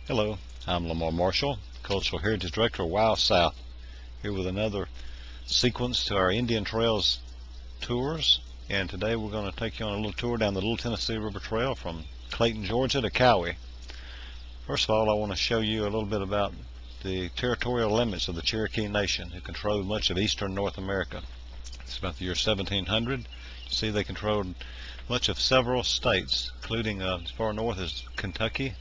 Hello, I'm Lamar Marshall, Cultural Heritage Director of Wild South, here with another sequence to our Indian Trails tours. And today we're going to take you on a little tour down the Little Tennessee River Trail from Clayton, Georgia to Cowie. First of all, I want to show you a little bit about the territorial limits of the Cherokee Nation, who controlled much of eastern North America. It's about the year 1700. You see they controlled much of several states, including as far north as Kentucky,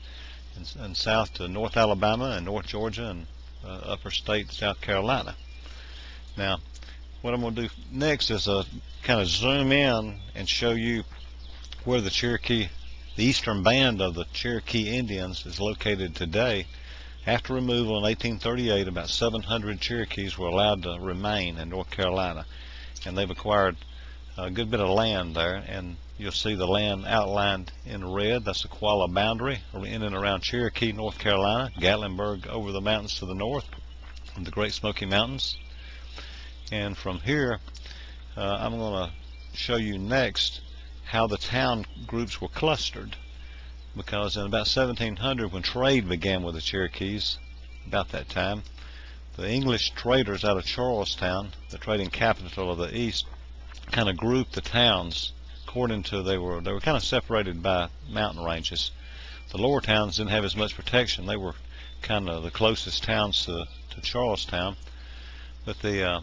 and south to North Alabama and North Georgia and upper state South Carolina. Now, what I'm going to do next is kind of zoom in and show you where the eastern band of the Cherokee Indians is located today. After removal in 1838, about 700 Cherokees were allowed to remain in North Carolina, and they've acquired a good bit of land there, and you'll see the land outlined in red. That's the Qualla boundary in and around Cherokee, North Carolina, Gatlinburg over the mountains to the north, and the Great Smoky Mountains. And from here, I'm going to show you next how the town groups were clustered, because in about 1700, when trade began with the Cherokees, about that time, the English traders out of Charlestown, the trading capital of the East, kind of grouped the towns according to they were kind of separated by mountain ranges. The lower towns didn't have as much protection. They were kind of the closest towns to Charlestown, but the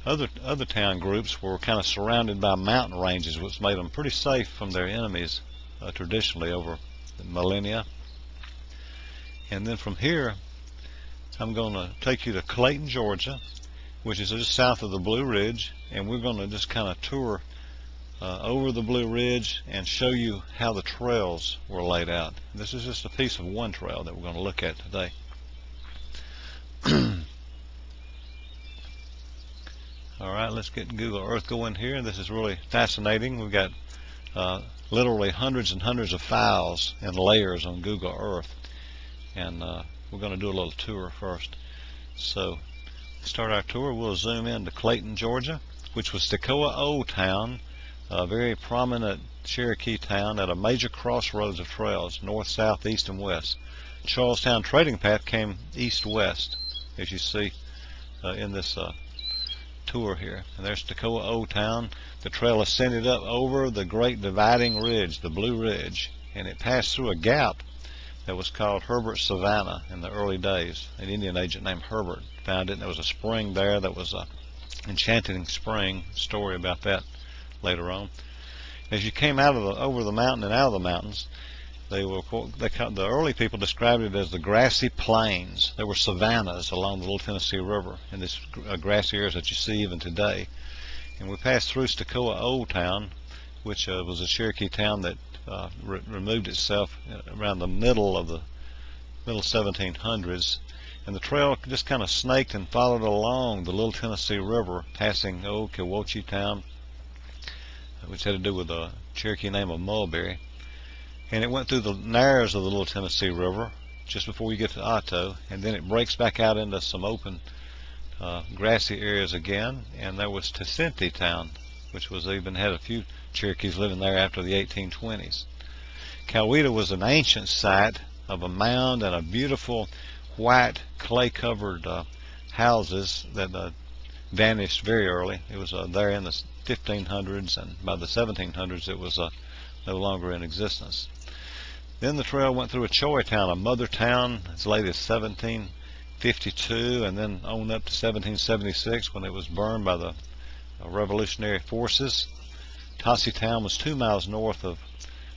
other town groups were kind of surrounded by mountain ranges, which made them pretty safe from their enemies traditionally over the millennia. And then from here, I'm going to take you to Clayton, Georgia, which is just south of the Blue Ridge, and we're going to just kind of tour over the Blue Ridge and show you how the trails were laid out. This is just a piece of one trail that we're going to look at today. Alright, let's get Google Earth going here. This is really fascinating. We've got literally hundreds and hundreds of files and layers on Google Earth, and we're going to do a little tour first. So to start our tour, we'll zoom in to Clayton, Georgia, which was Toccoa Old Town, a very prominent Cherokee town at a major crossroads of trails, north, south, east, and west. Charlestown trading path came east-west, as you see in this tour here. And there's Toccoa Old Town. The trail ascended up over the great dividing ridge, the Blue Ridge, and it passed through a gap that was called Herbert Savannah in the early days. An Indian agent named Herbert found it, and there was a spring there that was a enchanting spring. Story about that later on. As you came out of over the mountain and out of the mountains, the early people described it as the grassy plains. There were savannas along the Little Tennessee River in this grassy areas that you see even today. And we passed through Toccoa Old Town, which was a Cherokee town that removed itself around the middle 1700s, and the trail just kind of snaked and followed along the Little Tennessee River, passing Old Kewaukee Town, which had to do with the Cherokee name of Mulberry, and it went through the narrows of the Little Tennessee River just before you get to Otto, and then it breaks back out into some open grassy areas again, and there was Tocinte Town, which was even had a few Cherokees living there after the 1820s. Coweta was an ancient site of a mound and a beautiful white clay-covered houses that vanished very early. It was there in the 1500s, and by the 1700s it was no longer in existence. Then the trail went through Achoi Town, a mother town as late as 1752, and then on up to 1776 when it was burned by the revolutionary forces. Tossie Town was 2 miles north of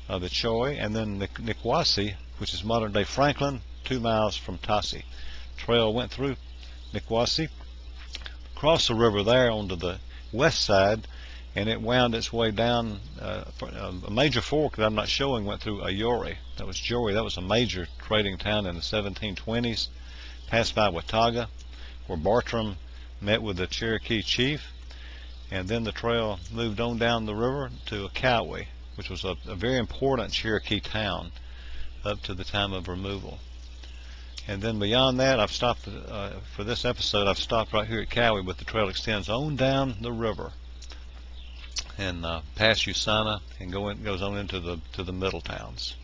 Achoi, and then Nikwasi, which is modern-day Franklin, 2 miles from Tossie. Trail went through Nikwasi, crossed the river there onto the west side, and it wound its way down. A major fork that I'm not showing went through Ayori. That was Jory. That was a major trading town in the 1720s. Passed by Watauga, where Bartram met with the Cherokee chief, and then the trail moved on down the river to Cowie, which was a very important Cherokee town up to the time of removal. And then beyond that, I've stopped for this episode. I've stopped right here at Cowie, but the trail extends on down the river and past Usana and goes on into the middle towns.